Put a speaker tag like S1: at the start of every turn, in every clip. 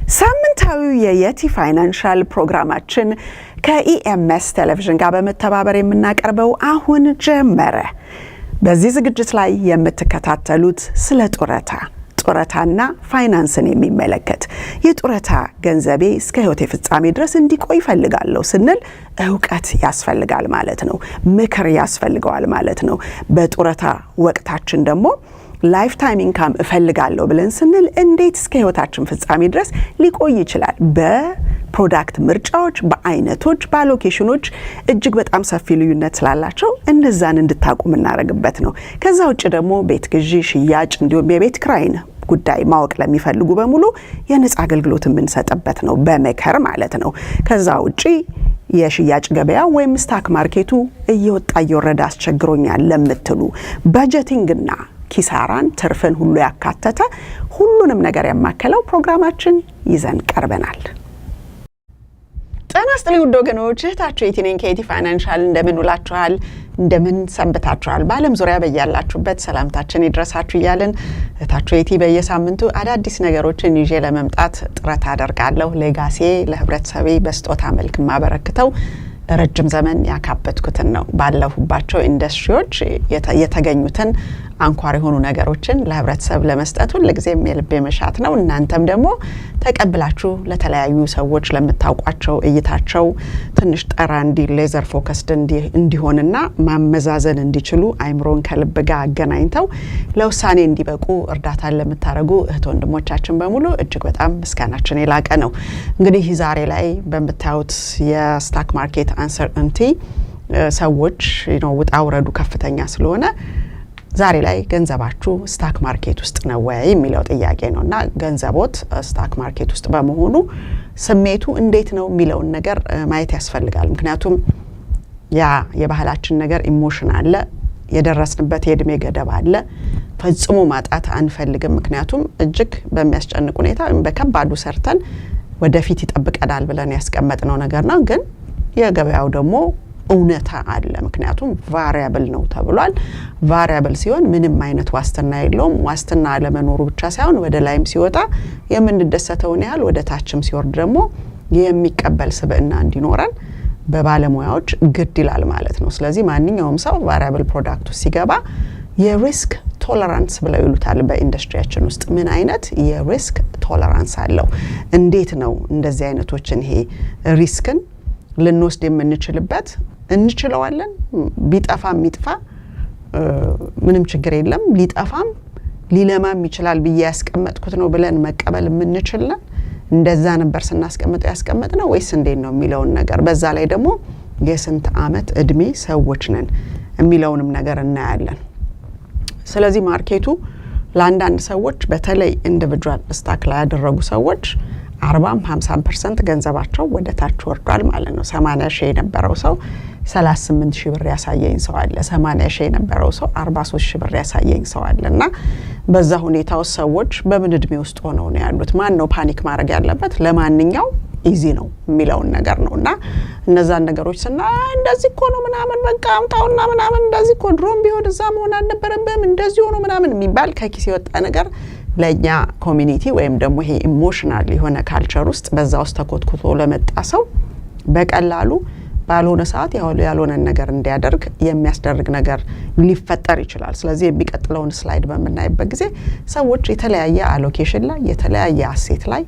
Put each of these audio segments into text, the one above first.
S1: ሳምንታዊው የየቲ ፋይናንሻል ፕሮግራማችን ከኢኤምኤስ ቴሌቪዥን ጋር በመተባበር የምናቀርበው አሁን ጀመረ። በዚህ ዝግጅት ላይ የምትከታተሉት ስለ ጡረታና ፋይናንስን የሚመለከት የጡረታ ገንዘቤ እስከ ህይወቴ ፍጻሜ ድረስ እንዲቆይ ፈልጋለሁ ስንል ዕውቀት ያስፈልጋል ማለት ነው። ምክር ያስፈልገዋል ማለት ነው። በጡረታ ወቅታችን ደግሞ ላይፍ ታይም ኢንካም እፈልጋለሁ ብለን ስንል እንዴት እስከ ህይወታችን ፍጻሜ ድረስ ሊቆይ ይችላል? በፕሮዳክት ምርጫዎች፣ በአይነቶች፣ በአሎኬሽኖች እጅግ በጣም ሰፊ ልዩነት ስላላቸው እነዛን እንድታቁ የምናደርግበት ነው። ከዛ ውጭ ደግሞ ቤት ግዢ፣ ሽያጭ እንዲሁም የቤት ክራይን ጉዳይ ማወቅ ለሚፈልጉ በሙሉ የነጻ አገልግሎት የምንሰጥበት ነው፣ በመከር ማለት ነው። ከዛ ውጪ የሽያጭ ገበያ ወይም ስታክ ማርኬቱ እየወጣ እየወረደ አስቸግሮኛል ለምትሉ በጀቲንግና ኪሳራን ትርፍን ሁሉ ያካተተ ሁሉንም ነገር ያማከለው ፕሮግራማችን ይዘን ቀርበናል። ጤና ይስጥልኝ ውድ ወገኖች፣ እህታችሁ የቲ ነኝ ከየቲ ፋይናንሻል። እንደምን ውላችኋል? እንደምን ሰንብታችኋል? በዓለም ዙሪያ በያላችሁበት ሰላምታችን ይድረሳችሁ እያልን እህታችሁ የቲ በየሳምንቱ አዳዲስ ነገሮችን ይዤ ለመምጣት ጥረት አደርጋለሁ። ሌጋሴ ለህብረተሰቤ በስጦታ መልክ ማበረክተው ረጅም ዘመን ያካበትኩትን ነው። ባለሁባቸው ኢንዱስትሪዎች የተገኙትን አንኳር የሆኑ ነገሮችን ለህብረተሰብ ለመስጠት ሁልጊዜም የልቤ መሻት ነው። እናንተም ደግሞ ተቀብላችሁ ለተለያዩ ሰዎች ለምታውቋቸው እይታቸው ትንሽ ጠራ እንዲል ሌዘር ፎከስድ እንዲሆንና ማመዛዘን እንዲችሉ አይምሮን ከልብ ጋር አገናኝተው ለውሳኔ እንዲበቁ እርዳታን ለምታደርጉ እህት ወንድሞቻችን በሙሉ እጅግ በጣም ምስጋናችን የላቀ ነው። እንግዲህ ዛሬ ላይ በምታዩት የስታክ ማርኬት አንሰርተንቲ ሰዎች ውጣ ውረዱ ከፍተኛ ስለሆነ ዛሬ ላይ ገንዘባችሁ ስታክ ማርኬት ውስጥ ነው ወይ የሚለው ጥያቄ ነውና ገንዘቦት ስታክ ማርኬት ውስጥ በመሆኑ ስሜቱ እንዴት ነው የሚለውን ነገር ማየት ያስፈልጋል። ምክንያቱም ያ የባህላችን ነገር ኢሞሽን አለ፣ የደረስንበት የእድሜ ገደብ አለ። ፈጽሞ ማጣት አንፈልግም። ምክንያቱም እጅግ በሚያስጨንቅ ሁኔታ በከባዱ ሰርተን ወደፊት ይጠብቀናል ብለን ያስቀመጥነው ነገር ነው። ግን የገበያው ደግሞ እውነታ አለ። ምክንያቱም ቫሪያብል ነው ተብሏል። ቫሪያብል ሲሆን ምንም አይነት ዋስትና የለውም። ዋስትና አለመኖሩ ብቻ ሳይሆን ወደ ላይም ሲወጣ የምንደሰተውን ያህል ወደ ታችም ሲወርድ ደግሞ የሚቀበል ስብዕና እንዲኖረን በባለሙያዎች ግድ ይላል ማለት ነው። ስለዚህ ማንኛውም ሰው ቫሪያብል ፕሮዳክቱ ሲገባ የሪስክ ቶለራንስ ብለው ይሉታል በኢንዱስትሪያችን ውስጥ። ምን አይነት የሪስክ ቶለራንስ አለው? እንዴት ነው እንደዚህ አይነቶችን ይሄ ሪስክን ልንወስድ የምንችልበት? እንችለዋለን። ቢጠፋም ይጥፋ ምንም ችግር የለም። ሊጠፋም ሊለማም ይችላል ብዬ ያስቀመጥኩት ነው ብለን መቀበል የምንችልን እንደዛ ነበር ስናስቀምጠው ያስቀመጥነው ወይስ እንዴት ነው የሚለውን ነገር፣ በዛ ላይ ደግሞ የስንት አመት እድሜ ሰዎች ነን የሚለውንም ነገር እናያለን። ስለዚህ ማርኬቱ ለአንዳንድ ሰዎች በተለይ ኢንዲቪጁዋል ስታክ ላይ ያደረጉ ሰዎች 40-50% ገንዘባቸው ወደ ታች ወርዷል ማለት ነው። 80 ሺህ የነበረው ሰው 38 ሺህ ብር ያሳየኝ ሰው አለ። 80 ሺህ የነበረው ሰው 43 ሺህ ብር ያሳየኝ ሰው አለና በዛ ሁኔታው ሰዎች በምን እድሜ ውስጥ ሆነው ነው ያሉት? ማን ነው ፓኒክ ማድረግ ያለበት? ለማንኛው ኢዚ ነው የሚለውን ነገር ነውና እነዛን ነገሮች እንደዚህ እኮ ነው ምናምን በቃ አምጣውና ምናምን እንደዚህ እኮ ድሮም ቢሆን እዛ መሆን አልነበረብም እንደዚህ ሆኖ ምናምን የሚባል ከኪስ የወጣ ነገር ለኛ ኮሚኒቲ ወይም ደግሞ ይሄ ኢሞሽናል የሆነ ካልቸር ውስጥ በዛ ውስጥ ተኮትኩቶ ለመጣ ሰው በቀላሉ ባልሆነ ሰዓት ያልሆነ ነገር እንዲያደርግ የሚያስደርግ ነገር ሊፈጠር ይችላል። ስለዚህ የሚቀጥለውን ስላይድ በመናይበት ጊዜ ሰዎች የተለያየ አሎኬሽን ላይ የተለያየ አሴት ላይ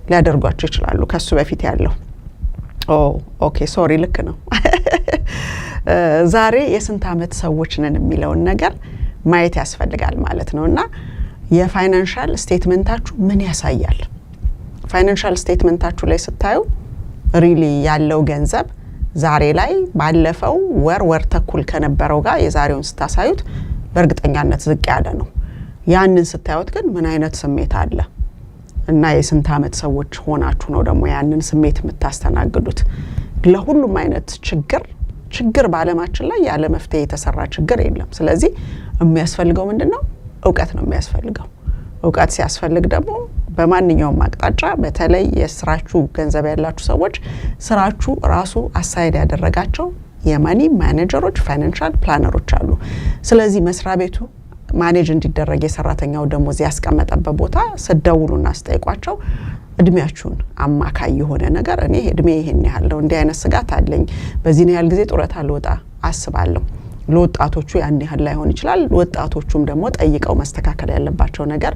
S1: ሊያደርጓቸው ይችላሉ። ከሱ በፊት ያለው ኦኬ ሶሪ ልክ ነው ዛሬ የስንት አመት ሰዎች ነን የሚለውን ነገር ማየት ያስፈልጋል ማለት ነውና የፋይናንሻል ስቴትመንታችሁ ምን ያሳያል? ፋይናንሻል ስቴትመንታችሁ ላይ ስታዩ ሪሊ ያለው ገንዘብ ዛሬ ላይ ባለፈው ወር ተኩል ከነበረው ጋር የዛሬውን ስታሳዩት በእርግጠኛነት ዝቅ ያለ ነው። ያንን ስታዩት ግን ምን አይነት ስሜት አለ? እና የስንት አመት ሰዎች ሆናችሁ ነው ደግሞ ያንን ስሜት የምታስተናግዱት? ለሁሉም አይነት ችግር በዓለማችን ላይ ያለ መፍትሄ የተሰራ ችግር የለም። ስለዚህ የሚያስፈልገው ምንድነው? ዕውቀት ነው የሚያስፈልገው። ዕውቀት ሲያስፈልግ ደግሞ በማንኛውም አቅጣጫ በተለይ የስራችሁ ገንዘብ ያላችሁ ሰዎች ስራችሁ ራሱ አሳይድ ያደረጋቸው የማኒ ማኔጀሮች ፋይናንሻል ፕላነሮች አሉ። ስለዚህ መስሪያ ቤቱ ማኔጅ እንዲደረግ የሰራተኛው ደሞዝ ያስቀመጠበት ቦታ ስደውሉና አስጠይቋቸው እድሜያችሁን አማካይ የሆነ ነገር እኔ እድሜ ይሄን ያህል እንዲህ አይነት ስጋት አለኝ በዚህ ነው ያህል ጊዜ ጡረታ ልወጣ አስባለሁ ለወጣቶቹ ያን ያህል ላይሆን ይችላል ወጣቶቹም ደግሞ ጠይቀው ማስተካከል ያለባቸው ነገር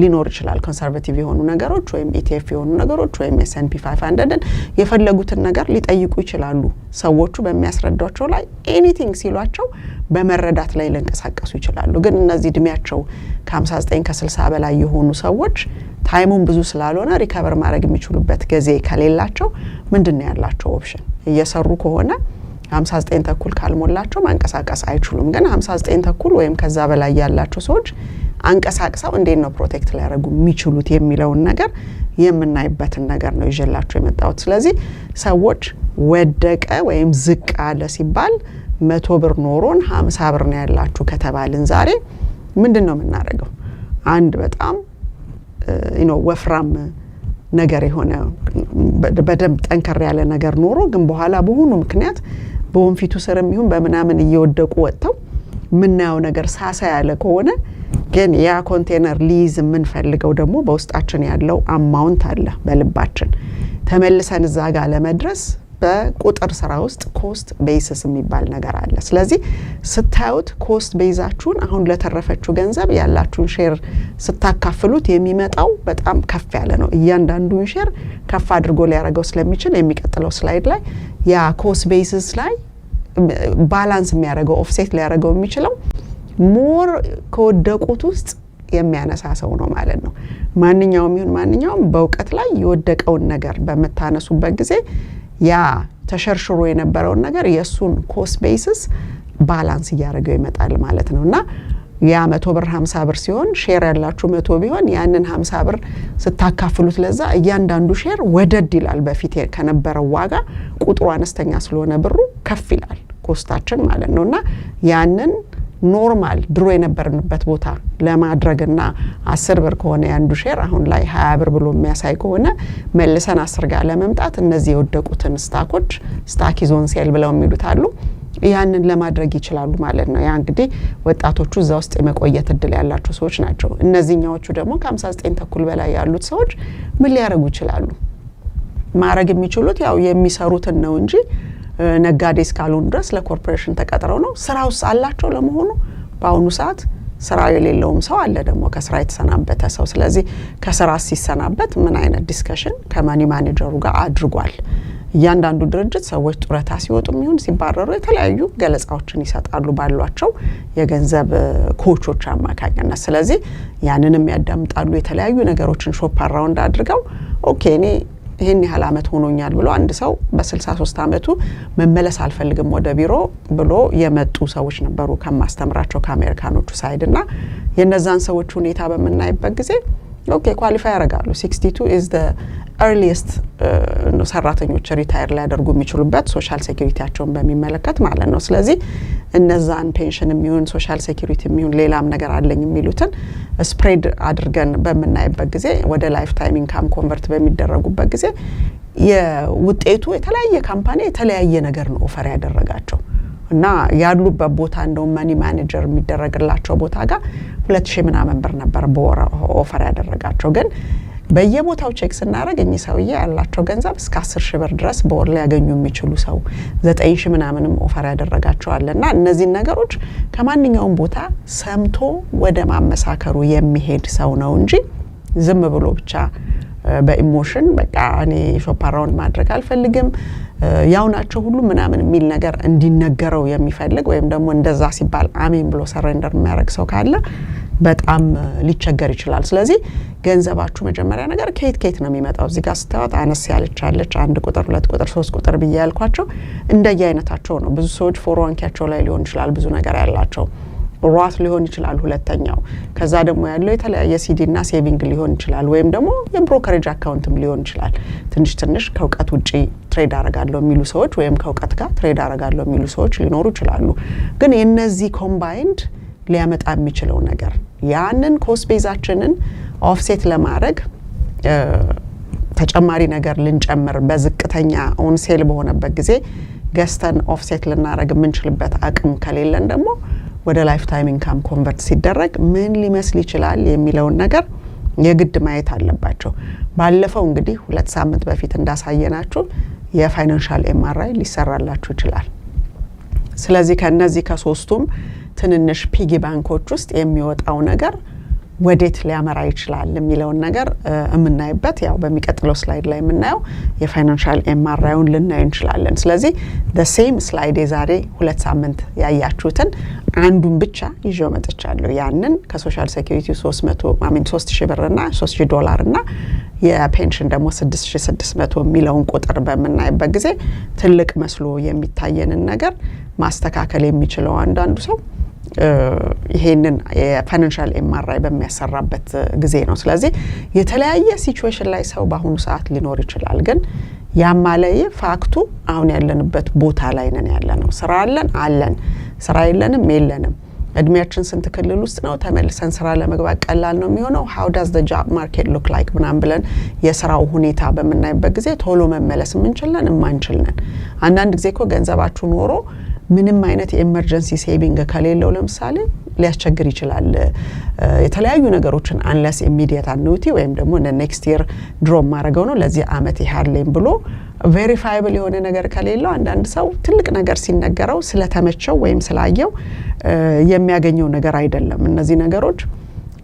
S1: ሊኖር ይችላል ኮንሰርቫቲቭ የሆኑ ነገሮች ወይም ETF የሆኑ ነገሮች ወይም S&P 500ን የፈለጉትን ነገር ሊጠይቁ ይችላሉ ሰዎቹ በሚያስረዷቸው ላይ ኤኒቲንግ ሲሏቸው በመረዳት ላይ ለንቀሳቀሱ ይችላሉ ግን እነዚህ እድሜያቸው ከ59 ከ60 በላይ የሆኑ ሰዎች ታይሙን ብዙ ስላልሆነ ሪከቨር ማድረግ የሚችሉበት ጊዜ ከሌላቸው ምንድነው ያላቸው ኦፕሽን እየሰሩ ከሆነ 59 ተኩል ካልሞላቸው ማንቀሳቀስ አይችሉም ግን 59 ተኩል ወይም ከዛ በላይ ያላቸው ሰዎች አንቀሳቅሰው እንዴት ነው ፕሮቴክት ሊያደርጉ የሚችሉት የሚለውን ነገር የምናይበትን ነገር ነው ይዤላችሁ የመጣሁት ስለዚህ ሰዎች ወደቀ ወይም ዝቅ አለ ሲባል 100 ብር ኖሮን 50 ብር ነው ያላችሁ ከተባልን ዛሬ ምንድነው የምናደርገው አንድ በጣም ወፍራም ነገር የሆነ በደንብ ጠንከር ያለ ነገር ኖሮ ግን በኋላ በሆኑ ምክንያት በወንፊቱ ስርም ይሁን በመናምን እየወደቁ ወጥተው ምናየው ነገር ሳሳ ያለ ከሆነ ግን ያ ኮንቴነር ሊዝ ምን ፈልገው ደግሞ በውስጣችን ያለው አማውንት አለ በልባችን ተመልሰን እዛ ጋር ለመድረስ በቁጥር ስራ ውስጥ ኮስት ቤሲስ የሚባል ነገር አለ ስለዚህ ስታዩት ኮስት ቤዛችሁን አሁን ለተረፈችው ገንዘብ ያላችሁን ሼር ስታካፍሉት የሚመጣው በጣም ከፍ ያለ ነው እያንዳንዱን ሼር ከፍ አድርጎ ሊያረጋው ስለሚችል የሚቀጥለው ስላይድ ላይ ያ ኮስት ቤሲስ ላይ ባላንስ የሚያረጋው ኦፍሴት ሊያረጋው የሚችለው ሞር ከወደቁት ውስጥ የሚያነሳ ሰው ነው ማለት ነው ማንኛውም በእውቀት ላይ የወደቀውን ነገር በመታነሱበት ጊዜ ያ ተሸርሽሮ የነበረውን ነገር የሱን ኮስት ቤሲስ ባላንስ ያደርገው ይመጣል ማለት ነውና ያ 100 ብር 50 ብር ሲሆን ሼር ያላችሁ 100 ቢሆን ያንን 50 ብር ስታካፍሉት ለዛ እያንዳንዱ ሼር ወደድ ይላል በፊት ከነበረው ዋጋ ቁጥሩ አነስተኛ ስለሆነ ብሩ ከፍ ይላል ኮስታችን ማለት ነውና ያንን ኖርማል ድሮ የነበርንበት ቦታ ለማድረግና 10 ብር ከሆነ ያንዱ ሼር አሁን ላይ 20 ብር ብሎ የሚያሳይ ከሆነ መልሰን 10 ጋር ለመምጣት እነዚህ የወደቁትን ስታኮች ስታክ ዞን ሴል ብለው የሚሉት አሉ ያንን ለማድረግ ይችላሉ ማለት ነው ያ እንግዲህ ወጣቶቹ እዛ ውስጥ የመቆየት እድል ያላቸው ሰዎች ናቸው እነዚህኛዎቹ ደግሞ ከ59 ተኩል በላይ ያሉት ሰዎች ምን ሊያረጉ ይችላሉ ማረግ የሚችሉት ያው የሚሰሩትን ነው እንጂ ነጋዴ እስካሉን ድረስ ለኮርፖሬሽን ተቀጥረው ነው ስራውስ አላቸው ለመሆኑ በአሁኑ ሰዓት ስራው የሌለውም ሰው አለ ደግሞ ከስራ የተሰናበተ ሰው ስለዚህ ከስራ ሲሰናበት ምን አይነት ዲስከሽን ከማኒ ማኔጀሩ ጋር አድርጓል እያንዳንዱ ድርጅት ሰዎች ጡረታ ሲወጡ የሚሆን ሲባረሩ የተለያዩ ገለጻዎችን ይሰጣሉ ባሏቸው የገንዘብ ኮቾች አማካኝነት ስለዚህ ያንንም ያዳምጣሉ የተለያዩ ነገሮችን ሾፕ አራውንድ አድርገው ኦኬ እኔ ይሄን ያህል አመት ሆኖኛል ብሎ አንድ ሰው በ63 አመቱ መመለስ አልፈልግም ወደ ቢሮ ብሎ የመጡ ሰዎች ነበሩ ከማስተምራቸው ከአሜሪካኖቹ ሳይድና የነዛን ሰዎች ሁኔታ በመናይበት ጊዜ ኦኬ ኳሊፋይ ያደርጋሉ 62 is the earliest ሰራተኞች ሪታየር ሊያደርጉ የሚችሉበት ሶሻል ሴኩሪቲያቸውን በሚመለከት ማለት ነው ስለዚህ እነዛን ፔንሽን የሚሆን ሶሻል ሴኩሪቲ የሚሆን ሌላም ነገር አለኝ የሚሉትን ስፕሬድ አድርገን በመናይበት ጊዜ ወደ ላይፍ ታይም ኢንካም ኮንቨርት በሚደረጉበት ጊዜ የውጤቱ የተለያየ ካምፓኒ የተለያየ ነገር ነው ኦፈር ያደረጋቸው እና ያሉበት ቦታ እንደው ማኒ ማኔጀር የሚደረግላቸው ቦታ ጋር 2000 ምናምን ብር ነበር በወር ኦፈር ያደረጋቸው ግን በየቦታው ቼክ ስናደርግ እኚህ ሰውዬ ያላቸው ገንዘብ እስከ 10000 ብር ድረስ በወር ሊያገኙ የሚችሉ ሰው 9000 ምናምንም ኦፈር ያደረጋቸው አለና እነዚህ ነገሮች ከማንኛውም ቦታ ሰምቶ ወደ ማመሳከሩ የሚሄድ ሰው ነው እንጂ ዝም ብሎ ብቻ በኢሞሽን በቃ እኔ ሾፕ አራውንድ ማድረግ አልፈልግም ያው ናቸው ሁሉ ምናምን የሚል ነገር እንዲነገረው የሚፈልግ ወይም ደግሞ እንደዛ ሲባል አሜን ብሎ ሰሬንደር የሚያደርግ ሰው ካለ በጣም ሊቸገር ይችላል ስለዚህ ገንዘባችሁ መጀመሪያ ነገር ከየት ነው የሚመጣው እዚህ ጋር ስታወጣ አነስ ያለች አንድ ቁጥር ሁለት ቁጥር ሶስት ቁጥር በያልኳቸው እንደየአይነታቸው ነው ብዙ ሰዎች 401ኬያቸው ላይ ሊሆን ይችላል ብዙ ነገር ያላቸው ሯት ሊሆን ይችላል ሁለተኛው ከዛ ደግሞ ያለው የተለያየ ሲዲ እና ሴቪንግ ሊሆን ይችላል ወይም ደግሞ የብሮከሬጅ አካውንትም ሊሆን ይችላል ትንሽ ከውቀት ውጪ ትሬድ አረጋለሁ የሚሉ ሰዎች ወይም ከውቀት ጋር ትሬድ አረጋለሁ የሚሉ ሰዎች ሊኖሩ ይችላሉ ግን የነዚህ ኮምባይንድ ሊያመጣ የሚችለው ነገር ያንን ኮስት ቤዛችንን ኦፍሴት ለማድረግ ተጨማሪ ነገር ልንጨምር በዝቅተኛ ኦን ሴል በሆነበት ጊዜ ገስተን ኦፍሴት ልናረግ የምንችልበት አቅም ከሌለን ደግሞ ወደ ላይፍ ታይም ኢንካም ኮንቨርት ሲደረግ ምን ሊመስል ይችላል የሚለውን ነገር የግድ ማየት አለባቸው ባለፈው እንግዲህ 2 ሳምንት በፊት እንዳሳየናችሁ የፋይናንሻል ኤምአርአይ ሊሰራላችሁ ይችላል ስለዚህ ከነዚህ ከሶስቱም ትንንሽ ፒጊ ባንኮች ውስጥ የሚወጣው ነገር ወዴት ሊያመራ ይችላል የሚለውን ነገር እምናይበት ያው በሚቀጥለው ስላይድ ላይ የምናየው የፋይናንሻል ኤምአርአይውን ልናይ እንችላለን ስለዚህ the same slide ዛሬ 2 ሳምንት ያያችሁትን አንዱን ብቻ ይዤው መጥቻለሁ ያንን ከሶሻል ሴኩሪቲ 3000 ብር እና $3000 እና የፔንሽን ደግሞ 6600 የሚለውን ቁጥር በመናይበት ጊዜ ትልቅ መስሎ የሚታየንን ነገር ማስተካከል የሚችለው አንዳንዱ ሰው ይሄንን የፋይናንሻል ኤምአርአይ በሚያሰራበት ጊዜ ነው ስለዚህ የተለያየ ሲቹዌሽን ላይ ሰው በአሁኑ ሰዓት ሊኖር ይችላል ግን ያማለየ ፋክቱ አሁን ያለንበት ቦታ ላይ ነን ያለነው ስራ አለን ስራ የለንም እድሜያችን ስንት ክልል ውስጥ ነው ተመልሰን ስራ ለመግባት ቀላል ነው የሚሆነው how does the job market look like ምናምን ብለን የስራው ሁኔታ በመናይበት ጊዜ ቶሎ መመለስ ምንችለን ማንችልነን አንዳንድ ጊዜ እኮ ገንዘባችሁ ኖሮ ምንም አይነት ኤመርጀንሲ ሴቪንግ ከሌለው ለምሳሌ ሊያስቸግር ይችላል የተለያዩ ነገሮችን unless immediate annuity ወይም ደግሞ next year draw ማድረገው ነው ለዚህ አመት ይሃርሌም ብሎ ቬሪፋይብል የሆነ ነገር ከሌለው አንዳንድ ሰው ትልቅ ነገር ሲነገረው ስለተመቸው ወይም ስላየው የሚያገኘው ነገር አይደለም እነዚህ ነገሮች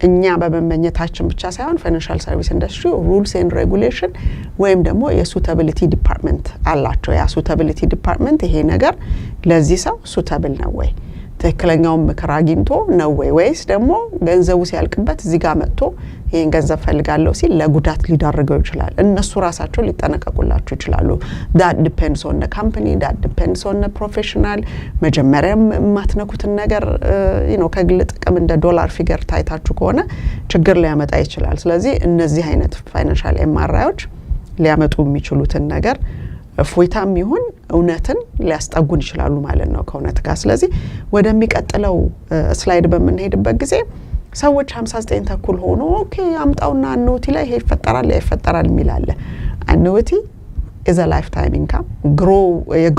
S1: እኛ በመመኘታችን ብቻ ሳይሆን ፋይናንሻል ሰርቪስ ኢንደስትሪ ሩልስ ኤንድ ሬጉሌሽን ወይም ደግሞ የሱታቢሊቲ ዲፓርትመንት አላቸው የሱታቢሊቲ ዲፓርትመንት ይሄ ነገር ለዚህ ሰው ሱታብል ነው ወይ ትክክለኛው ምክር አግኝቶ ነው ወይስ ደግሞ ገንዘቡ ሲያልቅበት እዚህ ጋር መጥቶ ይሄን ገንዘብ ፈልጋለሁ ሲል ለጉዳት ሊዳርገው ይችላል እነሱ ራሳቸው ሊጠነቀቁላችሁ ይችላሉ that depends on the company that depends on the professional መጀመሪያም ማትነኩትን ነገር ከግል ጥቅም እንደ ዶላር ፊገር ታይታችሁ ከሆነ ችግር ሊያመጣ ይችላል ስለዚህ እነዚህ አይነት ፋይናንሻል ኤምአርአይዎች ሊያመጡ የሚችሉትን ነገር ፎይታም ይሁን እውነትን ሊያስጠጉን ይችላሉ ማለት ነው ከእውነት ጋር ስለዚህ ወደሚቀጥለው ስላይድ በመንሄድበት ጊዜ ሰዎች 59 ተኩል ሆኖ ኦኬ አምጣውና annuity ላይ ይሄ ይፈጠራል የሚላለ annuity is a lifetime income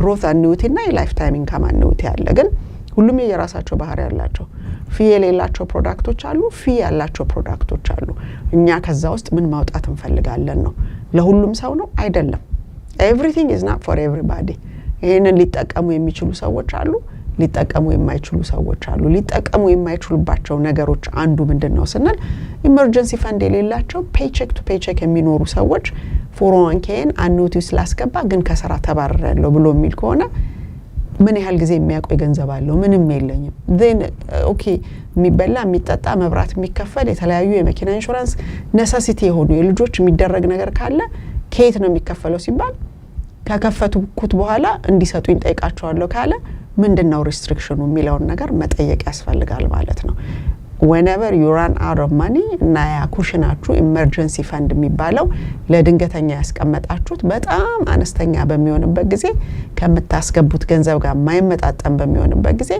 S1: growth annuity እና lifetime income annuity አለ ግን ሁሉም የራሳቸው ባህሪ ያላቸው ፊ የሌላቸው ፕሮዳክቶች አሉ ፊ ያላቸው ፕሮዳክቶች አሉ እኛ ከዛ ውስጥ ምን ማውጣት እንፈልጋለን ነው ለሁሉም ሰው ነው አይደለም everything is not for everybody ይሄንን ሊጠቀሙ የሚችሉ ሰዎች አሉ ሊጠቀሙ የማይችሉ ሰዎች አሉ ሊጠቀሙ የማይችሉባቸው ነገሮች አንዱ ምንድነው ስንል ኢመርጀንሲ ፈንድ የሌላቸው ፔቼክ ቱ ፔቼክ የሚኖሩ ሰዎች 401kን annuity ስላስገባ ግን ከስራ ተባረራለሁ ብሎ የሚል ከሆነ ምን ያህል ጊዜ የሚያቆይ ገንዘብ አለው ምንም የለኝም then okay የሚበላ የሚጠጣ መብራት የሚከፈል የተለያዩ የመኪና ኢንሹራንስ necessity የሆኑ የልጆች የሚደረግ ነገር ካለ ከየት ነው የሚከፈለው ሲባል ከከፈቱት በኋላ እንዲሰጡኝ ጠይቃቸዋለሁ ካለ ምንድነው ሪስትሪክሽኑ የሚለውን ነገር መጠየቅ ያስፈልጋል ማለት ነው whenever you run out of money እና ያኩሽናችሁ emergency fund የሚባለው ለድንገተኛ ያስቀመጣችሁት በጣም አነስተኛ በሚሆንበት ጊዜ ከምታስገቡት ገንዘብ ጋር ማይመጣጠን በሚሆንበት ጊዜ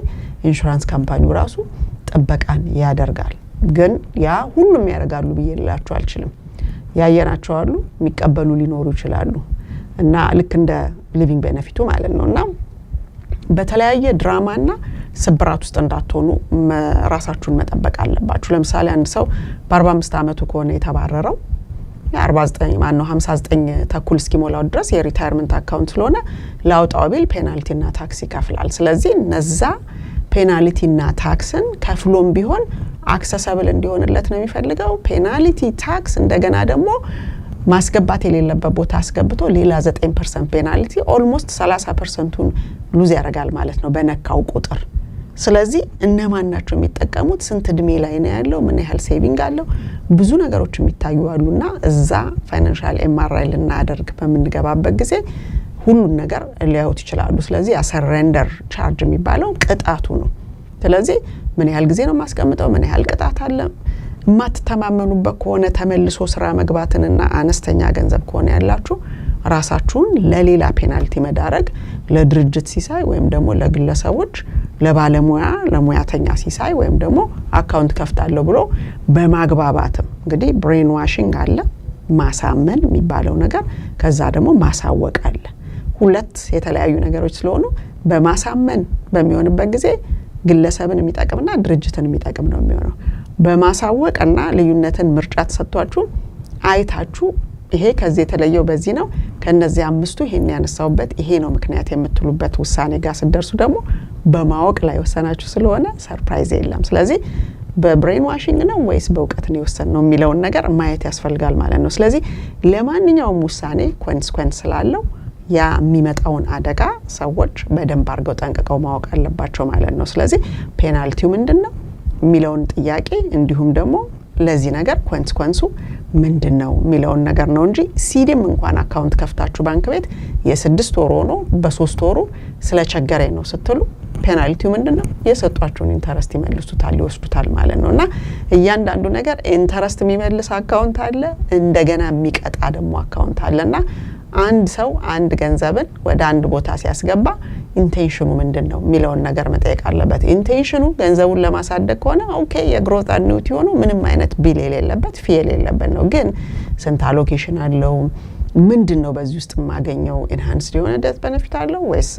S1: ኢንሹራንስ ካምፓኒው ራሱ ጥበቃን ያደርጋል ግን ያ ሁሉም ያደርጋሉ ብዬላችሁ አልችልም ያየናቸው አሉ የሚቀበሉ ሊኖሩ ይችላሉ እና ልክ እንደ ሊቪንግ ቤኔፊቱ ማለት ነውና በተለያየ ድራማና ስብራት ውስጥ እንዳትሆኑ ራሳችሁን መጠበቅ አለባችሁ ለምሳሌ አንድ ሰው በ45 አመቱ ከሆነ የተባረረው የ49 59 ተኩል እስኪሞላው ድረስ የሪታየርመንት አካውንት ስለሆነ ላውጣው ቢል ፔናልቲና ታክስ ይከፍላል ስለዚህ ነዛ ፔናልቲና ታክስን ከፍሎም ቢሆን አክሰሰብል እንዲሆንለት ነው የሚፈልገው ፔናልቲ ታክስ እንደገና ደግሞ ማስገባት የሌለበት ቦታ አስገብቶ ሌላ 9% ፔናልቲ ኦልሞስት 30%ን ሉዝ ያደርጋል ማለት ነው በነካው ቁጥር ስለዚህ እነማን ናቸው የሚጠቀሙት ስንት እድሜ ላይ ነው ያለው ምን ያህል ሴቪንግ አለው ብዙ ነገሮች የሚታዩ አሉና እዛ ፋይናንሻል ኤምአርአይ ልናደርግ በመንገባበት ጊዜ ሁሉን ነገር ሊያዩት ይችላሉ ስለዚህ ሰረንደር ቻርጅ የሚባለው ቅጣቱ ነው ስለዚህ ምን ያህል ጊዜ ነው ማስቀምጠው ምን ያህል ቅጣት አለ ማትተማመኑበት ከሆነ ተመልሶ ስራ መግባትንና አነስተኛ ገንዘብ ከሆነ ያላችሁ ራሳችሁን ለሌላ ፔናልቲ መዳረግ ለድርጅት ሲሳይ ወይም ደግሞ ለግለሰቦች ለሙያተኛ ሲሳይ ወይም ደግሞ አካውንት ከፍታለሁ ብሎ በማግባባትም እንግዲህ ብሬን ዋሺንግ አለ ማሳመን የሚባለው ነገር ከዛ ደግሞ ማሳወቅ አለ ሁለት የተለያዩ ነገሮች ስለሆኑ በማሳመን በሚሆንበት ጊዜ ግለሰብን የሚጠቅምና ድርጅትን የሚጠቅም ነው የሚሆነው በማሳወቅና ልዩነትን ምርጫ ተሰጥቷችሁ አይታችሁ ይሄ ከዚህ የተለየው በዚህ ነው ከነዚህ አምስቱ ይሄን ያነሳውበት ይሄ ነው ምክንያት የምትሉበት ውሳኔ ጋር ሲደርሱ ደግሞ በማወቅ ላይ ወሰናችሁ ስለሆነ ሰርፕራይዝ የለም። ስለዚህ በብሬን ዋሺንግ ነው ወይስ በእውቀት ነው የወሰነው የሚለውን ነገር ማየት ያስፈልጋል ማለት ነው። ስለዚህ ለማንኛውም ውሳኔ ኮንሲኩዌንስ ስላለው ያ የሚመጣውን አደጋ ሰዎች በደንብ አድርገው ጠንቅቀው ማወቅ አለባቸው ማለት ነው። ስለዚህ ፔናልቲው ምንድነው የሚለውን ጥያቄ እንዲሁም ደግሞ ለዚህ ነገር ኮንሲኩዌንሱ ምንድነው የሚለውን ነገር ነው እንጂ ሲዲም እንኳን አካውንት ከፍታችሁ ባንክ ቤት የ6 ወር ሆኖ በ3 ወሩ ስለቸገረኝ ነው ስትሉ ፔናልቲው ምንድነው የሰጧችሁን ኢንተረስት ይመልሱታል ይወስዱታል ማለት ነውና እያንዳንዱ ነገር ኢንተረስት የሚመልስ አካውንት አለ እንደገና የሚቀጣ ደግሞ አካውንት አለና አንድ ሰው አንድ ገንዘብን ወደ አንድ ቦታ ሲያስገባ ኢንቴንሽኑ ምንድነው የሚለውን ነገር መጠየቅ አለበት። ኢንቴንሽኑ ገንዘቡን ለማሳደግ ከሆነ ኦኬ የግሮት አኒዩቲ ሆኖ ምንም አይነት ቢል የሌለበት ፊ የሌለበት ነው። ግን ስንት አሎኬሽን አለው ምንድነው በዚህ ውስጥ ማገኘው ኢንሃንስድ የሆነ ዴት ቤኔፊት አለው ወይስ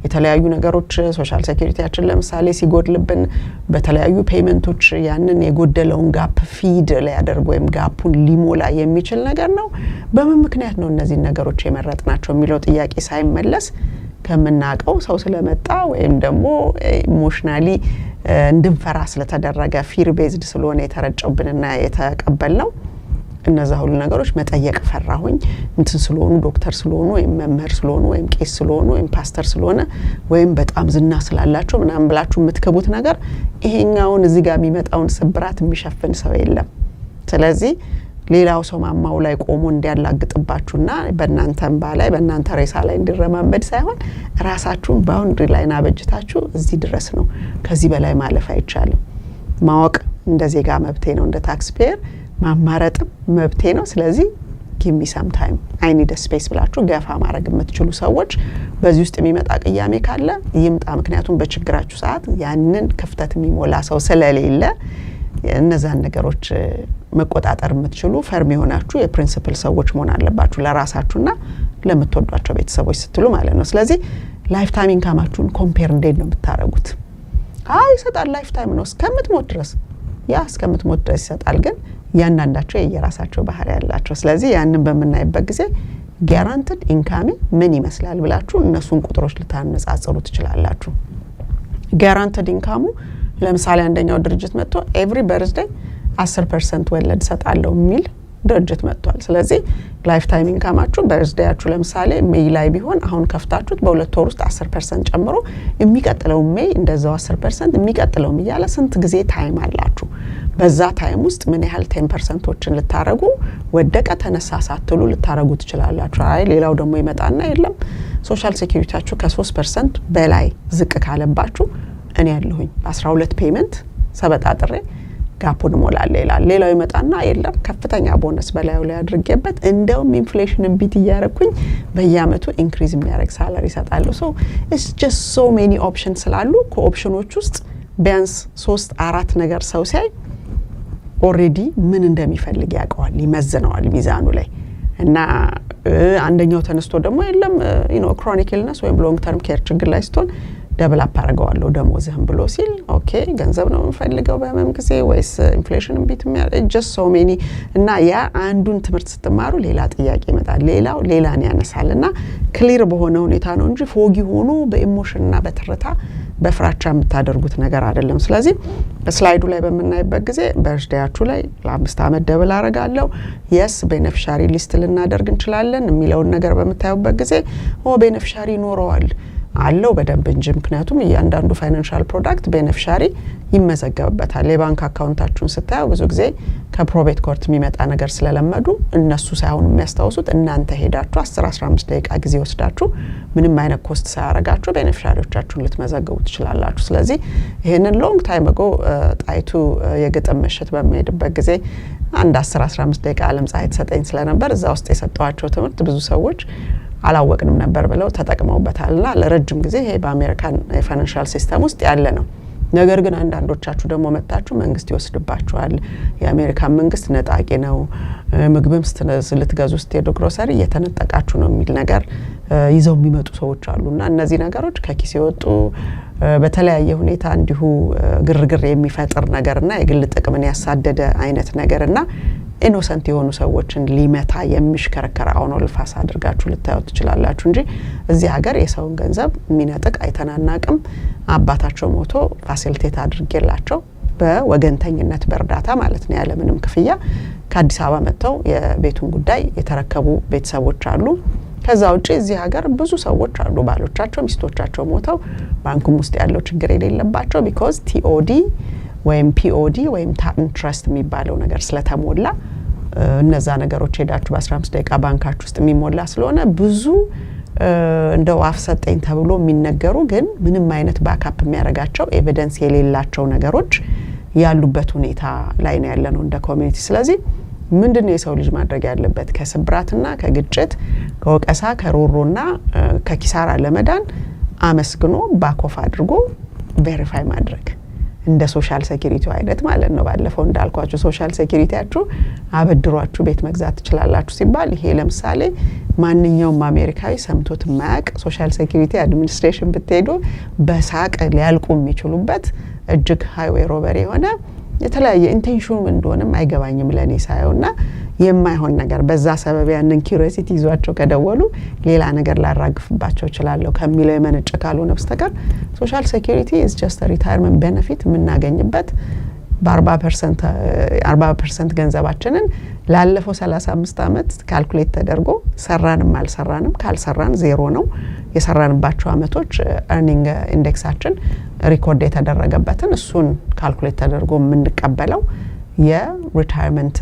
S1: የተለያዩ ነገሮች ሶሻል ሴኩሪቲያችን ለምሳሌ ሲጎድልብን በተለያዩ ፔመንቶች ያንን የጎደለውን ጋፕ ፊድ ሊያደርግ ወይም ጋፑን ሊሞላ የሚችል ነገር ነው። በምን ምክንያት ነው እነዚህ ነገሮች የመረጥናቸው የሚለው ጥያቄ ሳይመለስ ከምናቀው ሰው ስለመጣ ወይም ደግሞ ኢሞሽናሊ እንድንፈራ ስለተደረገ ፊር ቤዝድ ስለሆነ የተረጨውብንና የተቀበልነው እነዛ ሁሉ ነገሮች መጠየቅ ፈራሁኝ እንትን ስለሆኑ ዶክተር ስለሆኑ ወይም መምህር ስለሆኑ ወይም ቄስ ስለሆኑ ወይም ፓስተር ስለሆነ ወይም በጣም ዝና ስላላቸው ምናምን ብላችሁ የምትከቡት ነገር ይሄኛውን እዚህ ጋር የሚመጣውን ስብራት የሚሸፍን ሰው የለም። ስለዚህ ሌላው ሰው ማማው ላይ ቆሞ እንዲያላግጥባችሁና በእናንተም ባላይ በእናንተ ሬሳ ላይ እንዲረማመድ ሳይሆን ራሳችሁን ባውንድሪ ላይ ናበጅታችሁ እዚህ ድረስ ነው ከዚህ በላይ ማለፍ አይቻልም። ማወቅ እንደ ዜጋ መብቴ ነው እንደ ታክስ ፔየር ማማረጥም መብቴ ነው። ስለዚህ ጊቭ ሚ ሰም ታይም አይ ኒድ አ ስፔስ ብላችሁ ገፋ ማድረግ የምትችሉ ሰዎች በዚህ ውስጥ የሚመጣ ቅያሜ ካለ ይምጣ። ምክንያቱም በችግራችሁ ሰዓት ያንን ክፍተት የሚሞላ ሰው ስለሌለ እነዛን ነገሮች መቆጣጠር የምትችሉ ፈርም የሆናችሁ የፕሪንሲፕል ሰዎች መሆን አለባችሁ ለራሳችሁና ለምትወዷቸው ቤተሰቦች ስትሉ ማለት ነው። ስለዚህ ላይፍ ታይም ኢንካማችሁን ኮምፔር እንዴት ነው የምታረጉት? ይሰጣል ላይፍ ታይም ነው እስከምትሞት ድረስ ያ እስከምትሞት ድረስ ይሰጣል። ግን ያንዳንዳቸው የየራሳቸው ባህሪ ያላቸው ስለዚህ ያንን በመናይበት ጊዜ ጋራንቲድ ኢንካም ምን ይመስላል ብላችሁ እነሱን ቁጥሮች ልታነጻጽሩ ትችላላችሁ። ጋራንቲድ ኢንካሙ ለምሳሌ አንደኛው ድርጅት መጥቶ ኤቭሪ በርዝዴይ 10% ወለድ ሰጣለው የሚል ድርጅት መጥቷል። ስለዚህ ላይፍ ታይም ኢንካማችሁ በርዝዴያችሁ ለምሳሌ ሜይ ላይ ቢሆን አሁን ከፍታችሁት በሁለት ወር ውስጥ 10% ጨምሮ የሚቀጥለው ሜይ እንደዛው 10% የሚቀጥለው እያለ ስንት ጊዜ ታይም አላችሁ? በዛ ታይም ውስጥ ምን ያህል 10%ዎችን ልታረጉ ወደቀ ተነሳ ሳትሉ ልታረጉ ትችላላችሁ። ሌላው ደግሞ ይመጣና የለም ሶሻል ሴኩሪቲያችሁ ከ3% በላይ ዝቅ ካለባችሁ እኔ ያለሁኝ 12 ፔመንት ሰበጣጥሬ ጋፑን ሞላለ ይላል። ሌላው ይመጣና የለም ከፍተኛ ቦነስ በላዩ ላይ አድርጌበት እንደውም ኢንፍሌሽንን ቢት እያረኩኝ በየአመቱ ኢንክሪዝ የሚያደርግ ሳላሪ ሰጣለሁ። ሶ ኢትስ ጀስት ሶ ሜኒ ኦፕሽንስ ስላሉ ከኦፕሽኖች ውስጥ ቢያንስ 3-4 ነገር ሰው ሲያይ ኦሬዲ ምን እንደሚፈልግ ያውቀዋል ይመዝነዋል ሚዛኑ ላይ እና አንደኛው ተነስቶ ደግሞ የለም ክሮኒክ ኢልነስ ወይም ሎንግ ተርም ኬር ችግር ላይ ስትሆን ደብል አፕ አረጋዋለሁ ደሞዝህም ብሎ ሲል ኦኬ ገንዘብ ነው የምፈልገው በመም ጊዜ ወይስ ኢንፍሌሽን ቢት የሚያደርግ ጀስት ሶ ሜኒ እና ያ አንዱን ትምህርት ስትማሩ ሌላ ጥያቄ ይመጣል ሌላን ያነሳልና ክሊር በሆነ ሁኔታ ነው እንጂ ፎጊ ሆኖ በኢሞሽንና በትርታ በፍራቻ የምታደርጉት ነገር አይደለም። ስለዚህ በስላይዱ ላይ በመናይበት ጊዜ በርዝዴያችሁ ላይ ለ5 አመት ደብል አረጋለሁ የስ ቤኔፊሻሪ ሊስት ልናደርግ እንችላለን የሚለውን ነገር በመታዩበት ጊዜ ቤኔፊሻሪ ኖረዋል አለው በደንብ እንጂ ምክንያቱም እያንዳንዱ ፋይናንሻል ፕሮዳክት ቤኔፊሻሪ ይመዘገብበታል። የባንክ አካውንታችሁን ስታዩ ብዙ ጊዜ ከፕሮቤት ኮርት የሚመጣ ነገር ስለለመዱ እነሱ ሳይሆኑ የሚያስታውሱት እናንተ ሄዳችሁ 10-15 ደቂቃ ጊዜ ወስዳችሁ ምንም አይነት ኮስት ሳያረጋችሁ ቤኔፊሻሪዎቻችሁን ልትመዘግቡ ትችላላችሁ። ስለዚህ ይሄንን ሎንግ ታይም አጎ ጣይቱ የግጥም ምሽት በሚሄድበት ጊዜ አንድ 10-15 ደቂቃ አለም ፀሐይ ተሰጠኝ ስለነበር እዛ ውስጥ የሰጠዋቸው ትምህርት ብዙ ሰዎች አላወቅንም ነበር ብለው ተጠቅመውበታልና ለረጅም ጊዜ ይሄ በአሜሪካን የፋይናንሻል ሲስተም ውስጥ ያለ ነው። ነገር ግን አንዳንዶቻችሁ ደግሞ መጣችሁ መንግስት ይወስድባችኋል የአሜሪካን መንግስት ነጣቂ ነው ምግብም ልትገዙ ስትሄዱ ግሮሰሪ እየተነጠቃችሁ ነው የሚል ነገር ይዘው የሚመጡ ሰዎች አሉና እነዚህ ነገሮች ከኪስ ይወጡ በተለያየ ሁኔታ እንዲሁ ግርግር የሚፈጥር ነገርና የግል ጥቅምን ያሳደደ አይነት ነገርና ኢኖሰንት የሆኑ ሰዎችን ሊመታ የሚሽከረከር አውኖ ልፋስ አድርጋችሁ ልታዩት ትችላላችሁ እንጂ እዚህ ሀገር የሰውን ገንዘብ ሚነጥቅ አይተናናቅም አባታቸው ሞቶ ፋሲሊቴት አድርጌላቸው በወገንተኝነት በርዳታ ማለት ነው ያለ ምንም ክፍያ ከአዲስ አበባ መጥተው የቤቱን ጉዳይ የተረከቡ ቤተሰቦች አሉ ከዛ ውጪ እዚህ ሀገር ብዙ ሰዎች አሉ ባሎቻቸው ሚስቶቻቸው ሞተው ባንኩም ውስጥ ያለው ችግር የሌለባቸው because TOD ወይም POD ወይም ታን ትረስት የሚባለው ነገር ስለተሞላ እነዛ ነገሮች ሄዳችሁ በ15 ደቂቃ ባንካችሁ ውስጥ የሚሞላ ስለሆነ ብዙ እንደው አፍሰጠኝ ተብሎ የሚነገሩ ግን ምንም አይነት ባክአፕ የሚያረጋቸው ኤቪደንስ የሌላቸው ነገሮች ያሉበት ሁኔታ ላይ ነው ያለነው እንደ ኮሚኒቲ ስለዚህ ምንድነው የሰው ልጅ ማድረግ ያለበት ከስብራትና ከግጭት ከወቀሳ ከሮሮና ከኪሳራ ለመዳን አመስግኖ ባኮፍ አድርጎ ቬሪፋይ ማድረግ እንደ ሶሻል ሴኩሪቲ አይነት ማለት ነው ባለፈው እንዳልኳችሁ ሶሻል ሴኩሪቲያችሁ አበድሯችሁ ቤት መግዛት ትችላላችሁ ሲባል ይሄ ለምሳሌ ማንኛውም አሜሪካዊ ሰምቶት ማያቅ ሶሻል ሴኩሪቲ አድሚኒስትሬሽን ብትሄዱ በሳቅ ሊያልቁ የሚችሉበት እጅግ ሃይዌይ ሮበሪ የሆነ የተለያየ ኢንቴንሽኑ እንደሆነም አይገባኝም ለኔ ሳይውና የማይሆን ነገር በዛ ሰበብ ያንን ኪዩሪዮሲቲ ይዟቸው ከደወሉ ሌላ ነገር ላራግፍባቸው ይችላል ከሚለው የመነጨ ካልሆነ በስተቀር ሶሻል ሴኩሪቲ is just a retirement benefit የምናገኝበት በ40% ገንዘባችንን ላለፈው 35 አመት ካልኩሌት ተደርጎ ሰራንም አልሰራንም ካልሰራን ዜሮ ነው የሰራንባቸው አመቶች earning indexአችን ሪኮርድ የተደረገበትን እሱን ካልኩሌት ተደርጎ የምንቀበለው የሪታየርመንት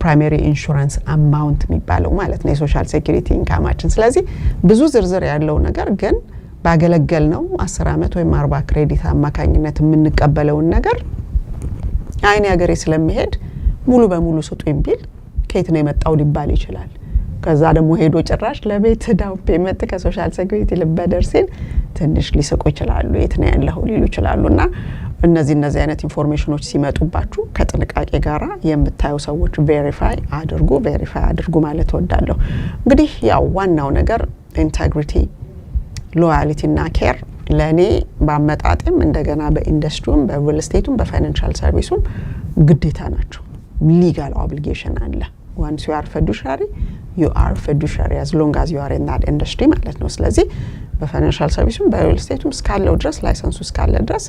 S1: ፕራይመሪ ኢንሹራንስ አማውንት የሚባለው ማለት ነው የሶሻል ሴኩሪቲ ኢንካማችን ስለዚህ ብዙ ዝርዝር ያለው ነገር ግን ባገለገል ነው 10 አመት ወይም 40 ክሬዲት አማካኝነት የምንቀበለው ነገር አይኔ ሀገሬ ስለሚሄድ ሙሉ በሙሉ ስጡኝ ቢል ከየት ነው የመጣው ሊባል ይችላል ከዛ ደግሞ ሄዶ ጭራሽ ለቤት ዳው ፔመንት ከሶሻል ሴኩሪቲ ልበደር ሲል ትንሽ ሊስቁ ይችላሉ የት ነው ያለው ሊሉ ይችላሉና እነዚህ አይነት ኢንፎርሜሽኖች ሲመጡባችሁ ከጥንቃቄ ጋራ የምታዩ ሰዎች ቬሪፋይ አድርጉ ማለት ወዳለሁ እንግዲህ ያው ዋናው ነገር ኢንቴግሪቲ ሎያሊቲ እና ኬር ለኔ ባመጣጤም እንደገና በኢንዱስትሪውም በሪል ስቴቱም በፋይናንሻል ሰርቪሱም ግዴታ ናቸው ሊጋል ኦብሊጌሽን አለ once you are fiduciary as long as you are in that industry ማለት ነው ስለዚህ በፋይናንሻል ሰርቪሱም በሪል ስቴቱም ስካለው ድረስ ላይሰንሱ ስካለ ድረስ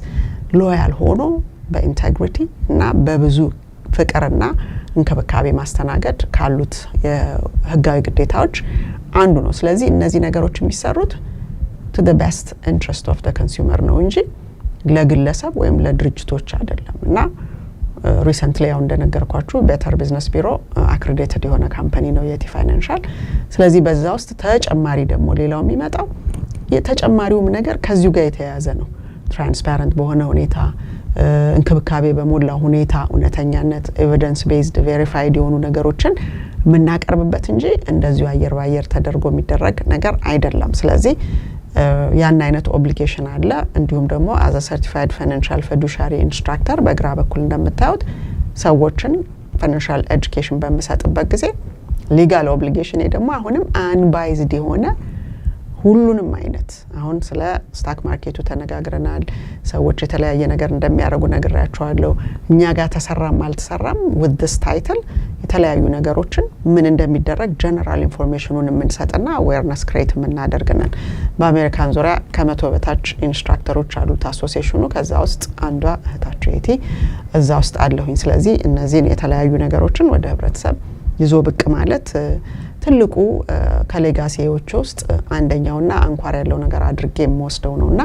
S1: ሎያል ሆኖ በኢንቴግሪቲ እና በብዙ ፍቅርና እንክብካቤ ማስተናገድ ካሉት የህጋዊ ግዴታዎች አንዱ ነው ስለዚህ እነዚህ ነገሮች የሚሰሩት to the best interest of the consumer ነው እንጂ ለግለሰብ ወይም ለድርጅቶች አይደለም እና ሪሰንትሊ ያው እንደነገርኳችሁ ቤተር ቢዝነስ ቢሮ አክሬዲትድ የሆነ ካምፓኒ ነው የቲ ፋይናንሻል ስለዚህ በዛ ውስጥ ተጨማሪ ደግሞ ሌላው የሚመጣው የተጨማሪው ነገር ከዚሁ ጋር የተያያዘ ነው ትራንስፓረንት በሆነ ሁኔታ እንክብካቤ በሞላ ሁኔታ እውነተኛነት ኤቪደንስ ቤዝድ ቬሪፋይድ የሆኑ ነገሮችን ምናቀርብበት እንጂ እንደዚሁ አየር ባየር ተደርጎ የሚደረግ ነገር አይደለም ስለዚህ ያን አይነት ኦብሊጌሽን አለ እንዲሁም ደግሞ as a certified financial fiduciary instructor በግራ በኩል እንደምታዩት ሰዎችን ፋይናንሻል ኤጁኬሽን በመሰጥበት ጊዜ ሊጋል ኦብሊጌሽን ደግሞ አሁንም አንባይዝድ የሆነ ሁሉንም አይነት አሁን ስለ ስታክ ማርኬቱ ተነጋግረናል ሰዎች የተለያየ ነገር እንደሚያደርጉ ነግራቸዋለሁ እኛ ጋር ተሰራም አልተሰራም with this title የተለያዩ ነገሮችን ምን እንደሚደረግ ጀነራል ኢንፎርሜሽኑን የምንሰጥና awareness create የምናደርግነን በአሜሪካን ዙሪያ ከመቶ በታች ኢንስትራክተሮች አሉት አሶሲዬሽኑ ከዛ ውስጥ አንዷ እህታቸው የቲ እዛ ውስጥ አለሁኝ ስለዚህ እነዚህን የተለያዩ ነገሮችን ወደ ህብረተሰብ ይዞ ብቅ ማለት ትልቁ ከሌጋሲዎች ውስጥ አንደኛውና አንኳር ያለው ነገር አድርጌ የምወስደው ነውና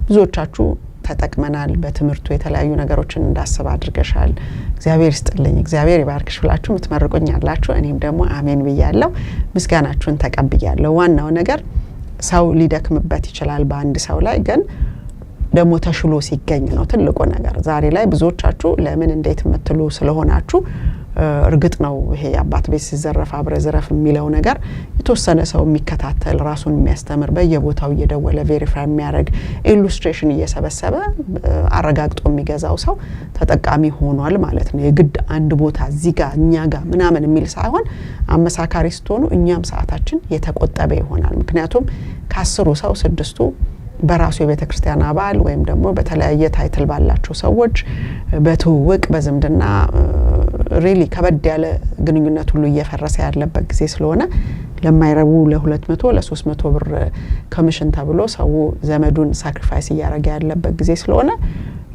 S1: ብዙዎቻችሁ ተጠቅመናል በትምርቱ የተለያዩ ነገሮችን እንዳስብ አድርገሻል እግዚአብሔር ይስጥልኝ እግዚአብሔር ይባርክሽ ብላችሁ ምትመርቁኝ ያላችሁ እኔም ደግሞ አሜን ብያለሁ ምስጋናችሁን ተቀብያለሁ ዋናው ነገር ሰው ሊደክምበት ይችላል በአንድ ሰው ላይ ግን ደግሞ ተሽሎ ሲገኝ ነው ትልቁ ነገር ዛሬ ላይ ብዙዎቻችሁ ለምን እንዴት የምትሉ ስለሆናችሁ እርግጥ ነው ይሄ አባት ቤት ሲዘረፍ አብረ ዘረፍ የሚለው ነገር የተወሰነ ሰው የሚከታተል ራሱን የሚያስተምር በየቦታው እየደወለ ቬሪፋይ የሚያደርግ ኢሉስትሬሽን እየሰበሰበ አረጋግጦ የሚገዛው ሰው ተጠቃሚ ሆኗል ማለት ነው። የግድ አንድ ቦታ እዚህ ጋር እኛ ጋር ምናምን የሚል ሳይሆን አመሳካሪ ስትሆኑ እኛም ሰዓታችን የተቆጠበ ይሆናል። ምክንያቱም ከ10 ሰው 6ቱ በራሱ የቤተ ክርስቲያን አባል ወይም ደግሞ በተለያየ ታይትል ባላቸው ሰዎች በትውውቅ በዝምድና ሪሊ ከበድ ያለ ግንኙነት ሁሉ እየፈረሰ ያለበት ጊዜ ስለሆነ ለማይረቡ ለ200 ለ300 ብር ኮሚሽን ተብሎ ሰው ዘመዱን ሳክሪፋይስ እያደረገ ያለበት ጊዜ ስለሆነ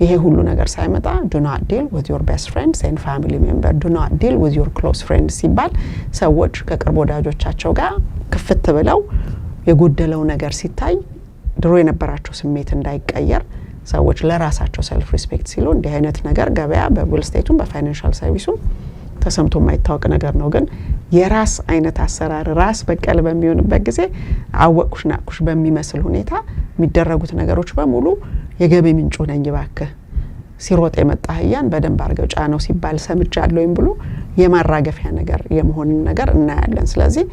S1: ይሄ ሁሉ ነገር ሳይመጣ do not deal with your best friends and family member, do not deal with your close friends ሲባል ሰዎች ከቅርብ ወዳጆቻቸው ጋር ክፍት ብለው የጎደለው ነገር ሲታይ ድሮ የነበራቸው ስሜት እንዳይቀየር ሰዎች ለራሳቸው ሰልፍ ሪስፔክት ሲሉ እንዲህ አይነት ነገር ገበያ በሪል ስቴቱም በፋይናንሻል ሰርቪሱም ተሰምቶ የማይታወቅ ነገር ነው። ግን የራስ አይነት አሰራር ራስ በቀል በሚሆንበት ጊዜ አወቅኩሽ ናቅኩሽ በሚመስል ሁኔታ የሚደረጉት ነገሮች በሙሉ የገቢ ምንጩ ነኝ ባክህ ሲሮጥ የመጣህያን በደንብ አርገው ጫነው ሲባል ሰምቻለሁኝ ብሎ የማራገፊያ ነገር የመሆን ነገር እናያለን። ስለዚህ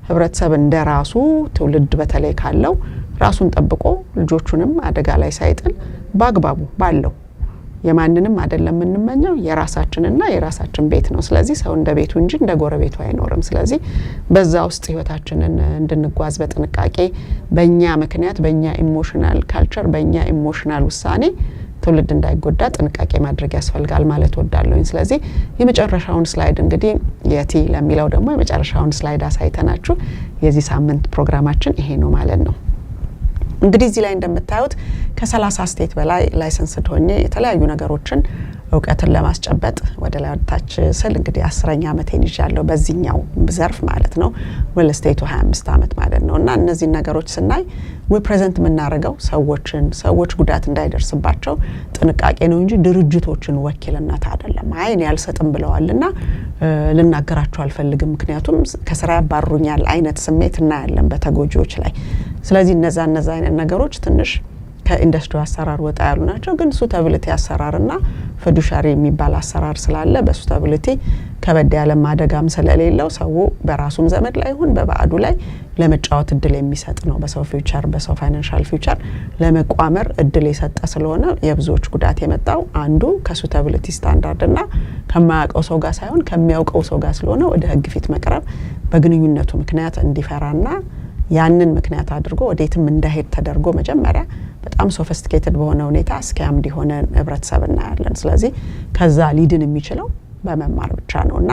S1: ህብረተሰብ እንደራሱ ትውልድ በተለይ ካለው ራሱን ጠብቆ ልጆቹንም አደጋ ላይ ሳይጥል ባግባቡ ባለው የማንንም አይደለም የምንመኘው የራሳችንና የራሳችን ቤት ነው። ስለዚህ ሰው እንደ ቤቱ እንጂ እንደ ጎረቤቱ አይኖርም። ስለዚህ በዛ ውስጥ ህይወታችንን እንድንጓዝ በጥንቃቄ በእኛ ምክንያት በእኛ ኢሞሽናል ካልቸር በእኛ ኢሞሽናል ውሳኔ ትውልድ እንዳይጎዳ ጥንቃቄ ማድረግ ያስፈልጋል ማለት ወዳለሁኝ። ስለዚህ የመጨረሻውን ስላይድ እንግዲህ የቲ ለሚለው ደግሞ የመጨረሻውን ስላይድ አሳይተናችሁ የዚህ ሳምንት ፕሮግራማችን ይሄ ነው ማለት ነው። እንግዲህ እዚህ ላይ እንደምታዩት ከ30 ስቴት በላይ ላይሰንስድ ሆኜ የተለያዩ ነገሮችን እውቀትን ለማስጨበጥ ወደ ላይ ወጣች ስል እንግዲህ 10ኛ ዓመቴን ይዣለሁ በዚህኛው ዘርፍ ማለት ነው። ሪል ስቴቱ 25 ዓመት ማለት ነውና እነዚህ ነገሮች ስናይ ሪፕሬዘንት የምናደርገው ሰዎች ጉዳት እንዳይደርስባቸው ጥንቃቄ ነው እንጂ ድርጅቶችን ወኪልነት አይደለም። አይን ያልሰጥም ብለዋልና ልናገራቸው አልፈልግም ምክንያቱም ከስራ ያባሩኛል አይነት ስሜት እናያለን በተጎጂዎች ላይ። ስለዚህ እነዛ አይነት ነገሮች ትንሽ ከኢንዱስትሪ አሰራር ወጣ ያሉ ናቸው። ግን ሱታቢሊቲ አሰራርና ፊዱሻሪ የሚባል አሰራር ስላለ በሱታቢሊቲ ከበድ ያለ ማደጋም ስለሌለው ሰው በራሱም ዘመድ ላይ ይሁን በባዕዱ ላይ ለመጫወት እድል የሚሰጥ ነው። በሰው ፊውቸር በሰው ፋይናንሻል ፊውቸር ለመቋመር እድል የሰጠ ስለሆነ የብዙዎች ጉዳት የመጣው አንዱ ከሱታቢሊቲ ስታንዳርድና ከማያውቀው ሰው ጋር ሳይሆን ከሚያውቀው ሰው ጋር ስለሆነ ወደ ህግ ፊት መቅረብ በግንኙነቱ ምክንያት እንዲፈራና ያንን ምክንያት አድርጎ ወዴትም እንዳይሄድ ተደርጎ መጀመሪያ በጣም ሶፊስቲኬትድ በሆነ ሁኔታ ስካም እንዲሆነ ህብረተሰብ እናያለን። ስለዚህ ከዛ ሊድን የሚችለው በመማር ብቻ ነውና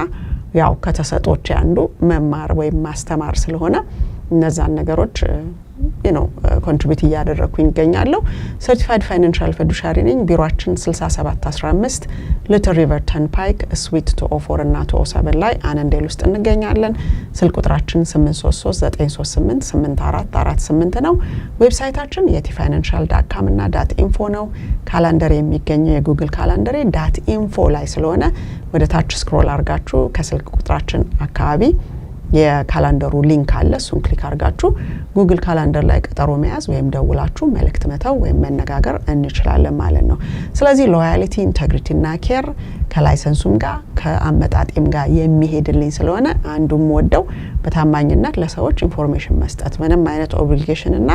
S1: ያው ከተሰጦች አንዱ መማር ወይም ማስተማር ስለሆነ እነዛን ነገሮች ኮንትሪቢዩት እያደረኩኝ ይገኛለሁ። ሰርቲፋይድ ፋይናንሻል ፊዱሻሪ ነኝ። ቢሮአችን 6715 ሊትል ሪቨር ተርንፓይክ ስዊት 204 እና 207 ላይ አነንዴል ውስጥ እንገኛለን። ስልክ ቁጥራችን 8393884448 ነው። ዌብሳይታችን yetifinancial.com እና .info ነው። ካላንደር የሚገኘው የጉግል ካላንደር .info ላይ ስለሆነ ወደ ታች ስክሮል አርጋችሁ ከስልክ ቁጥራችን አካባቢ የካላንደሩ ሊንክ አለ። እሱን ክሊክ አርጋችሁ ጉግል ካላንደር ላይ ቀጠሮ መያዝ ወይም ደውላችሁ መልእክት መተው ወይም መነጋገር እንችላለን ማለት ነው። ስለዚህ ሎያሊቲ ኢንቴግሪቲ እና ኬር ከላይሰንሱም ጋር ከአመጣጤም ጋር የሚሄድልኝ ስለሆነ አንዱም ወደው በታማኝነት ለሰዎች ኢንፎርሜሽን መስጠት ምንም አይነት ኦብሊጌሽን እና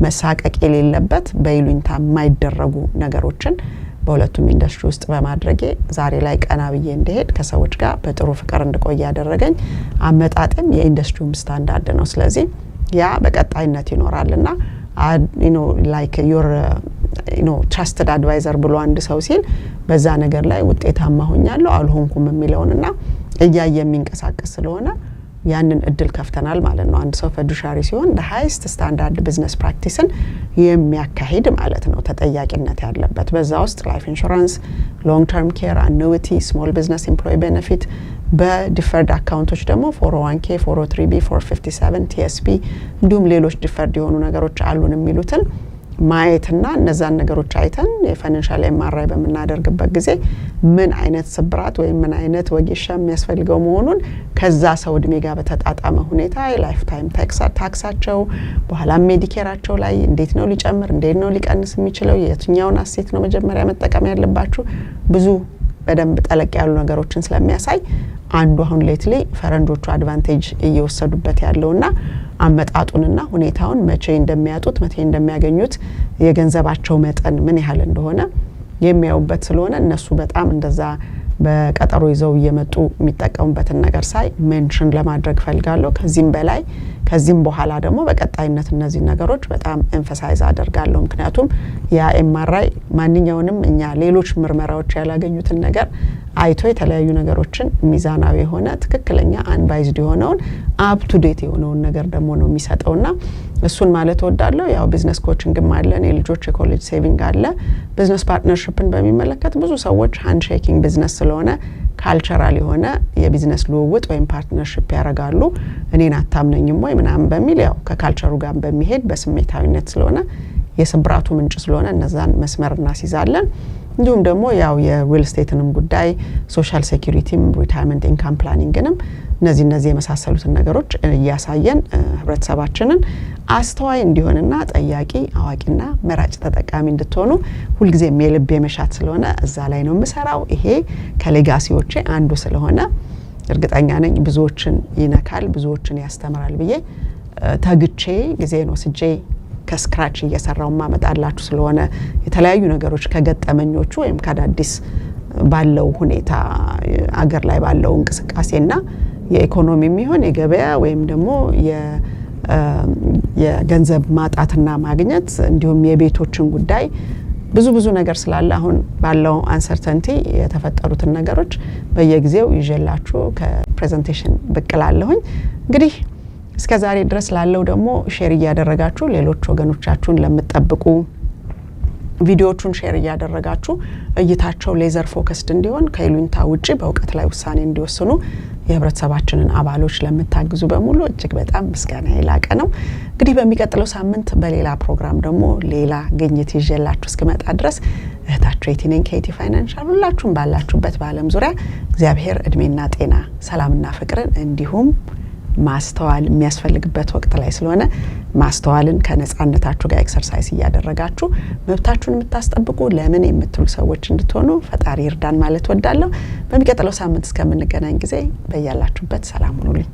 S1: መሳቀቅ የሌለበት በይሉኝታ የማይደረጉ ነገሮችን በሁለቱም ኢንዱስትሪ ውስጥ በማድረጌ ዛሬ ላይ ቀናብዬ እንደሄድ ከሰዎች ጋር በጥሩ ፍቅር እንድቆይ ያደረገኝ አመጣጥም የኢንዱስትሪውም ስታንዳርድ ነው። ስለዚህ ያ በቀጣይነት ይኖራልና like your trusted advisor ብሎ አንድ ሰው ሲል በዛ ነገር ላይ ውጤታማ ሆኛለሁ አልሆንኩም የሚለውንና እያየ የሚንቀሳቀስ ስለሆነ ያንን እድል ከፍተናል ማለት ነው። አንድ ሰው ፊዱሻሪ ሲሆን the highest standard business practiceን የሚያካሂድ ማለት ነው ተጠያቂነት ያለበት። በዛ ውስጥ ላይፍ ኢንሹራንስ፣ ሎንግ ተርም ኬር፣ አኑዊቲ፣ ስሞል ቢዝነስ ኤምፕሎይ ቤኔፊት በዲፈርድ አካውንቶች ደግሞ 401k፣ 403b፣ 457 TSP እንዲሁም ሌሎች ዲፈርድ የሆኑ ነገሮች አሉን የሚሉትን ማየትና እነዛን ነገሮች አይተን የፋይናንሻል ኤምአርአይ በመናደርግበት ጊዜ ምን አይነት ስብራት ወይ ምን አይነት ወጌሻ የሚያስፈልገው መሆኑን ከዛ ሰው እድሜ ጋር በተጣጣመ ሁኔታ የላይፍ ታይም ታክሳቸው በኋላ ሜዲኬራቸው ላይ እንዴት ነው ሊጨምር እንዴት ነው ሊቀንስ የሚችለው የትኛውን አሴት ነው መጀመሪያ መጠቀም ያለባችሁ ብዙ በደንብ ጠለቅ ያሉ ነገሮችን ስለሚያሳይ አንዱ አሁን ሌትሊ ፈረንጆቹ አድቫንቴጅ እየወሰዱበት ያለውና አመጣጡንና ሁኔታውን መቼ እንደሚያጡት መቼ እንደሚያገኙት የገንዘባቸው መጠን ምን ያህል እንደሆነ የሚያዩበት ስለሆነ እነሱ በጣም እንደዛ በቀጠሮ ይዘው እየመጡ የሚጠቀሙበትን ነገር ሳይ ሜንሽን ለማድረግ ፈልጋለሁ። ከዚህም በኋላ ደግሞ በቀጣይነት እነዚህ ነገሮች በጣም ኤምፋሳይዝ አደርጋለሁ። ምክንያቱም ያ ኤምአርአይ ማንኛውንም እኛ ሌሎች ምርመራዎች ያላገኙትን ነገር አይቶ የተለያዩ ነገሮችን ሚዛናዊ የሆነ ትክክለኛ አንባይዝድ የሆነውን አፕ ቱ ዴት የሆነውን ነገር ደግሞ ነው የሚሰጠውና እሱን ማለት ወዳለው ያው ቢዝነስ ኮቺንግም አለ፣ የልጆች የኮሌጅ ሴቪንግ አለ። ቢዝነስ ፓርትነርሺፕን በሚመለከት ብዙ ሰዎች ሃንድ ሼኪንግ ቢዝነስ ስለሆነ ካልቸራል የሆነ የቢዝነስ ልውውጥ ወይም ፓርትነርሺፕ ያረጋሉ እኔን አታምነኝም ወይ ምናምን በሚል ያው ከካልቸሩ ጋር በሚሄድ በስሜታዊነት ስለሆነ የስብራቱ ምንጭ ስለሆነ እነዛን መስመር እናስይዛለን። እንዲሁም ደግሞ ያው የሪል ስቴትንም ጉዳይ ሶሻል ሴኩሪቲም ሪታይርመንት ኢንካም ፕላኒንግንም እነዚህ የመሳሰሉትን ነገሮች እያሳየን ህብረተሰባችንን አስተዋይ እንዲሆንና ጠያቂ አዋቂና መራጭ ተጠቃሚ እንድትሆኑ ሁልጊዜ የልብ የመሻት ስለሆነ እዛ ላይ ነው የምሰራው። ይሄ ከሌጋሲዎቼ አንዱ ስለሆነ እርግጠኛ ነኝ ብዙዎችን ይነካል፣ ብዙዎችን ያስተምራል ብዬ ተግቼ ጊዜን ወስጄ ከስክራች እየሰራው ማመጣላችሁ ስለሆነ የተለያዩ ነገሮች ከገጠመኞቹ ወይም ከአዳዲስ ባለው ሁኔታ አገር ላይ ባለው እንቅስቃሴና የኢኮኖሚ የሚሆን የገበያ ወይም ደግሞ የገንዘብ ማጣትና ማግኘት እንዲሁም የቤቶችን ጉዳይ ብዙ ነገር ስላለ አሁን ባለው አንሰርተንቲ የተፈጠሩትን ነገሮች በየጊዜው ይዤላችሁ ከፕሬዘንቴሽን ብቅላለሁኝ። እንግዲህ እስከዛሬ ድረስ ላለው ደግሞ ሼር እያደረጋችሁ ሌሎች ወገኖቻችሁን ለምትጠብቁ ቪዲዮቹን ሼር እያደረጋችሁ እይታቸው ሌዘር ፎከስድ እንዲሆን ከይሉኝታ ውጪ በእውቀት ላይ ውሳኔ እንዲወስኑ የህብረተሰባችንን አባሎች ለምታግዙ በሙሉ እጅግ በጣም ምስጋና የላቀ ነው። እንግዲህ በሚቀጥለው ሳምንት በሌላ ፕሮግራም ደግሞ ሌላ ግኝት ይዤላችሁ እስክመጣ ድረስ እህታችሁ የቲ ነኝ ከየቲ ፋይናንሻል። ሁላችሁም ባላችሁበት በዓለም ዙሪያ እግዚአብሔር እድሜና ጤና ሰላምና ፍቅርን እንዲሁም ማስተዋል የሚያስፈልግበት ወቅት ላይ ስለሆነ ማስተዋልን ከነጻነታችሁ ጋር ኤክሰርሳይዝ እያደረጋችሁ መብታችሁን የምታስጠብቁ ለምን የምትሉ ሰዎች እንድትሆኑ ፈጣሪ ይርዳን ማለት ወዳለሁ። በሚቀጥለው ሳምንት እስከምንገናኝ ጊዜ በያላችሁበት ሰላም ሁኑልኝ።